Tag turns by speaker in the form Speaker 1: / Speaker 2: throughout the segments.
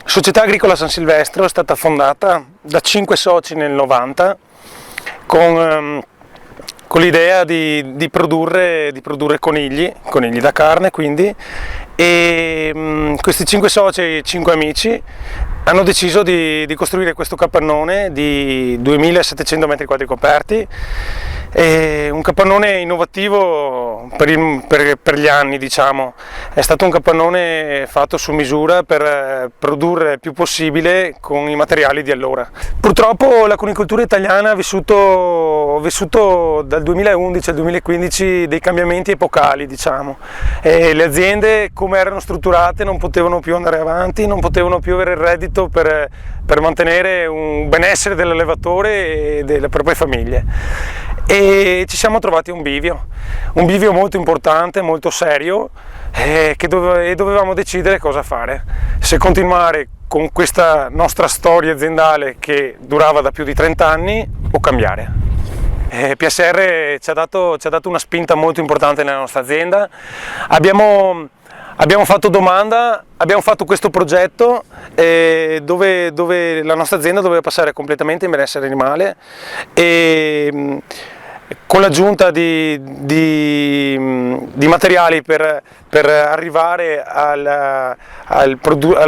Speaker 1: Società Agricola San Silvestro è stata fondata da 5 soci nel 90 con l'idea di produrre conigli da carne, quindi, e questi 5 soci, 5 amici, hanno deciso di costruire questo capannone di 2700 metri quadri coperti, un capannone innovativo per gli anni, diciamo. È stato un capannone fatto su misura per produrre il più possibile con i materiali di allora. Purtroppo la conicoltura italiana ha vissuto dal 2011 al 2015 dei cambiamenti epocali, diciamo. Le aziende, come erano strutturate, non potevano più andare avanti, non potevano più avere il reddito per mantenere un benessere dell'allevatore e delle proprie famiglie. E ci siamo trovati un bivio molto importante, molto serio, e dovevamo decidere cosa fare, se continuare con questa nostra storia aziendale che durava da più di 30 anni o cambiare. PSR ci ha dato una spinta molto importante nella nostra azienda. Abbiamo fatto domanda, abbiamo fatto questo progetto dove la nostra azienda doveva passare completamente in benessere animale, e con l'aggiunta di materiali per arrivare alla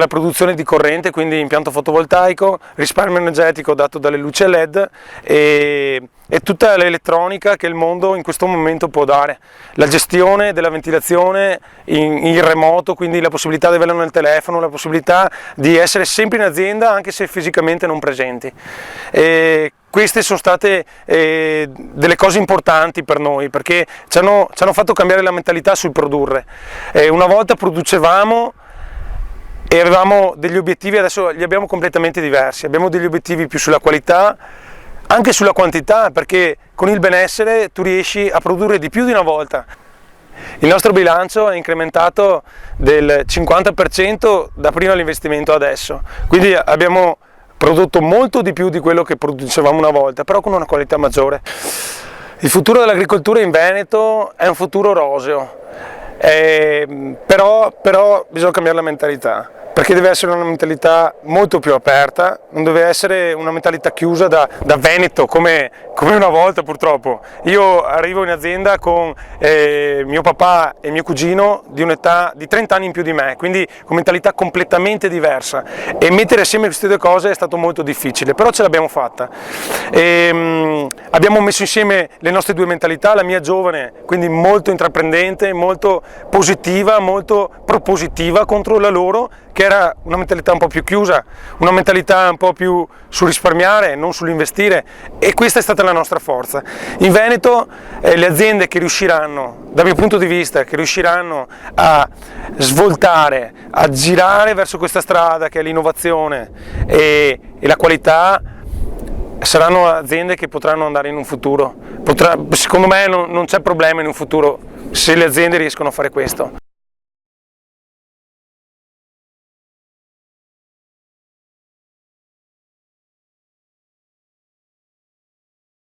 Speaker 1: produzione di corrente, quindi impianto fotovoltaico, risparmio energetico dato dalle luci LED e tutta l'elettronica che il mondo in questo momento può dare. La gestione della ventilazione in remoto, quindi la possibilità di averlo nel telefono, la possibilità di essere sempre in azienda anche se fisicamente non presenti. Queste sono state delle cose importanti per noi, perché ci hanno fatto cambiare la mentalità sul produrre. Una volta producevamo e avevamo degli obiettivi, adesso li abbiamo completamente diversi. Abbiamo degli obiettivi più sulla qualità, anche sulla quantità, perché con il benessere tu riesci a produrre di più di una volta. Il nostro bilancio è incrementato del 50% da prima l'investimento adesso, quindi abbiamo prodotto molto di più di quello che producevamo una volta, però con una qualità maggiore. Il futuro dell'agricoltura in Veneto è un futuro roseo, però bisogna cambiare la mentalità, perché deve essere una mentalità molto più aperta, non deve essere una mentalità chiusa da Veneto come una volta, purtroppo. Io arrivo in azienda con mio papà e mio cugino di un'età di 30 anni in più di me, quindi con mentalità completamente diversa, e mettere assieme queste due cose è stato molto difficile, però ce l'abbiamo fatta. Abbiamo messo insieme le nostre due mentalità, la mia giovane, quindi molto intraprendente, molto positiva, molto propositiva contro la loro, che era una mentalità un po' più chiusa, una mentalità un po' più sul risparmiare, non sull'investire, e questa è stata la nostra forza. In Veneto le aziende che riusciranno, dal mio punto di vista, che riusciranno a svoltare, a girare verso questa strada che è l'innovazione e la qualità, saranno aziende che potranno andare in un futuro. Secondo me non c'è problema in un futuro se le aziende riescono a fare questo.